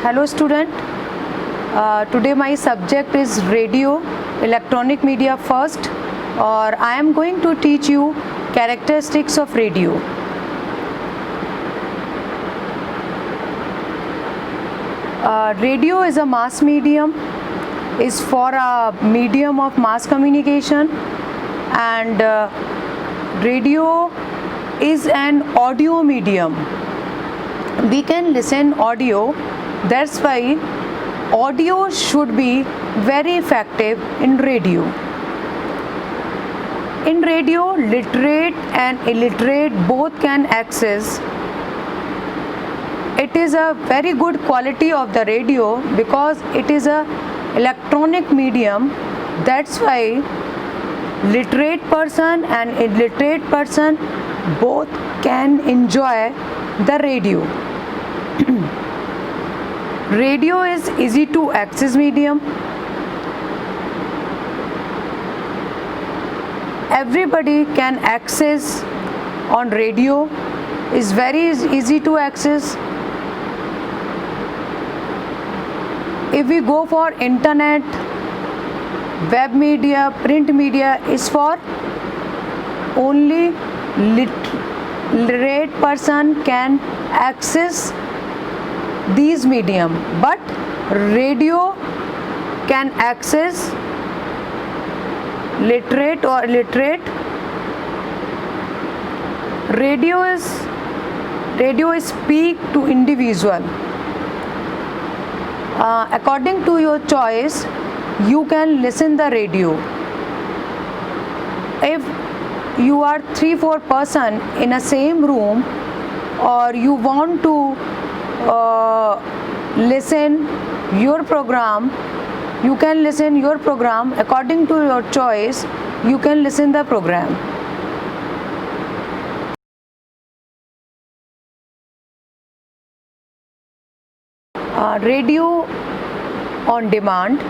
Hello student, today my subject is radio, electronic media first, or I am going to teach you characteristics of radio. Radio is a mass medium, is for a medium of mass communication, and radio is an audio medium. We can listen audio, that's why audio should be very effective in radio. In radio, literate and illiterate both can access. It is a very good quality of the radio because it is a electronic medium. That's why literate person and illiterate person both can enjoy the radio. Radio is easy to access medium. Everybody can access on radio, is very easy to access. If we go for internet, web media, print media is for only literate person can access these medium, but radio can access literate or illiterate. Radio is speak to individual. According to your choice, you can listen the radio. If you are 3-4 person in a same room, or you want to listen your program, you can listen your program according to your choice. You can listen the program. Radio on demand.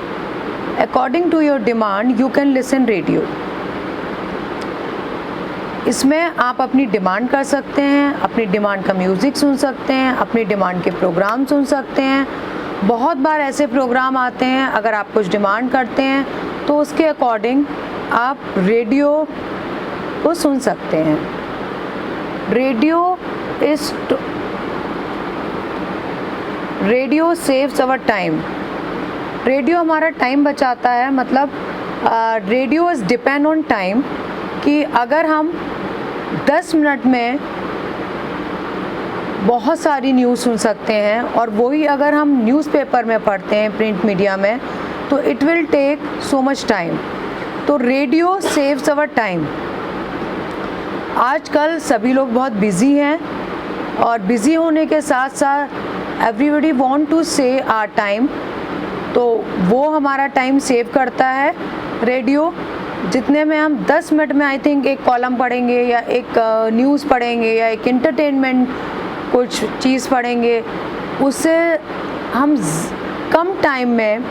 According to your demand, you can listen radio. इसमें आप अपनी demand कर सकते हैं, अपनी demand का music सुन सकते हैं, अपनी डिमांड के प्रोग्राम सुन सकते हैं. बहुत बार ऐसे प्रोग्राम आते हैं, अगर आप कुछ डिमांड करते हैं तो उसके अकॉर्डिंग आप रेडियो को सुन सकते हैं. Radio saves our time. Radio हमारा टाइम बचाता है. मतलब radio is depend on time, कि अगर हम 10 मिनट में बहुत सारी न्यूज़ सुन सकते हैं, और वही अगर हम न्यूज़पेपर में पढ़ते हैं, प्रिंट मीडिया में, तो it will take so much time. तो रेडियो सेव्स आवर टाइम. आजकल सभी लोग बहुत बिज़ी हैं, और बिज़ी होने के साथ साथ everybody want to save our time. तो वो हमारा टाइम सेव करता है रेडियो. जितने में हम 10 मिनट में आई थिंक एक कॉलम पढ़ेंगे, या एक न्यूज़ पढ़ेंगे, या एक इंटरटेनमेंट कुछ चीज़ पढ़ेंगे, उससे हम कम टाइम में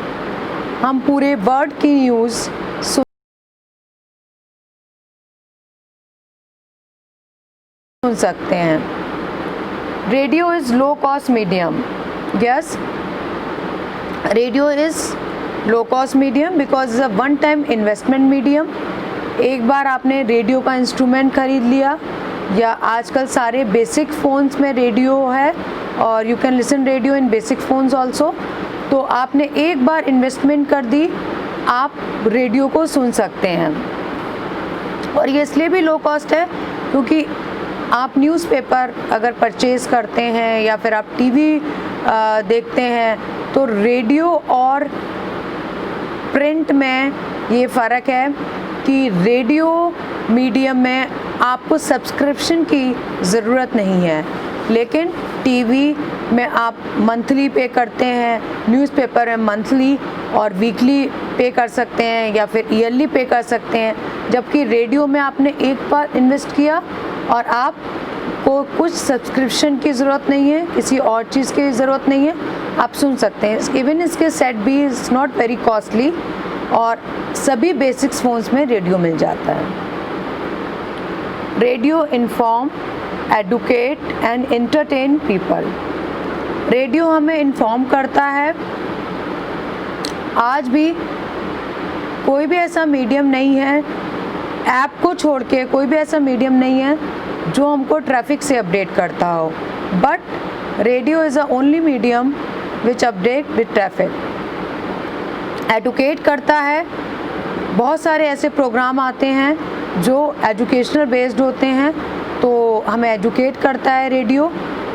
हम पूरे वर्ल्ड की न्यूज़ सुन सकते हैं. Radio is low cost medium. Yes, radio is low cost medium because is a one time investment medium. एक बार आपने रेडियो का इंस्ट्रूमेंट खरीद लिया, या आजकल सारे बेसिक फ़ोन्स में रेडियो है, और you can listen radio in basic phones also. तो आपने एक बार इन्वेस्टमेंट कर दी, आप रेडियो को सुन सकते हैं. और ये इसलिए भी लो कॉस्ट है क्योंकि आप न्यूज़पेपर अगर परचेज़ करते हैं, या फिर आप टीवी देखते हैं, तो रेडियो और प्रिंट में ये फ़र्क है कि रेडियो मीडियम में आपको सब्सक्रिप्शन की ज़रूरत नहीं है, लेकिन टीवी में आप मंथली पे करते हैं, न्यूज़पेपर में मंथली और वीकली पे कर सकते हैं, या फिर ईयरली पे कर सकते हैं. जबकि रेडियो में आपने एक बार इन्वेस्ट किया और आपको कुछ सब्सक्रिप्शन की ज़रूरत नहीं है, किसी और चीज़ की ज़रूरत नहीं है, आप सुन सकते हैं. इवन इसके सेट भी इज़ नॉट वेरी कॉस्टली, और सभी बेसिक्स फ़ोन्स में रेडियो मिल जाता है. Radio inform, educate and entertain people. Radio हमें इन्फॉर्म करता है। आज भी कोई भी ऐसा मीडियम नहीं है, ऐप को छोड़ के कोई भी ऐसा मीडियम नहीं है जो हमको ट्रैफिक से अपडेट करता हो, but radio is the only medium which update with traffic. Educate करता है, बहुत सारे ऐसे प्रोग्राम आते हैं जो एजुकेशनल बेस्ड होते हैं, तो हमें एजुकेट करता है रेडियो।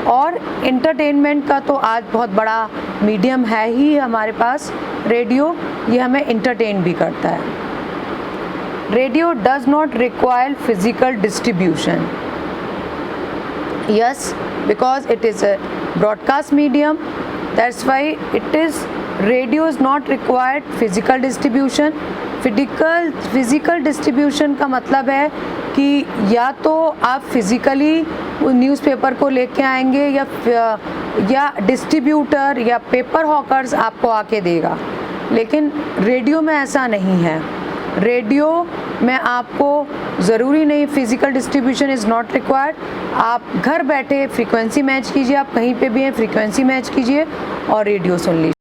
और इंटरटेनमेंट का तो आज बहुत बड़ा मीडियम है ही हमारे पास रेडियो, ये हमें इंटरटेन भी करता है। Radio does not require physical distribution, yes, because it is a broadcast medium, that's why it is, radio is not required physical distribution। Physical distribution का मतलब है कि या तो आप फिज़िकली न्यूज़पेपर को लेके आएंगे या डिस्ट्रीब्यूटर या पेपर हॉकर्स आपको आके देगा, लेकिन रेडियो में ऐसा नहीं है। रेडियो में आपको ज़रूरी नहीं, physical distribution is not required. आप घर बैठे फ्रीक्वेंसी मैच कीजिए, आप कहीं पे भी हैं फ्रीक्वेंसी मैच कीजिए और रेडियो सुन लीजिए।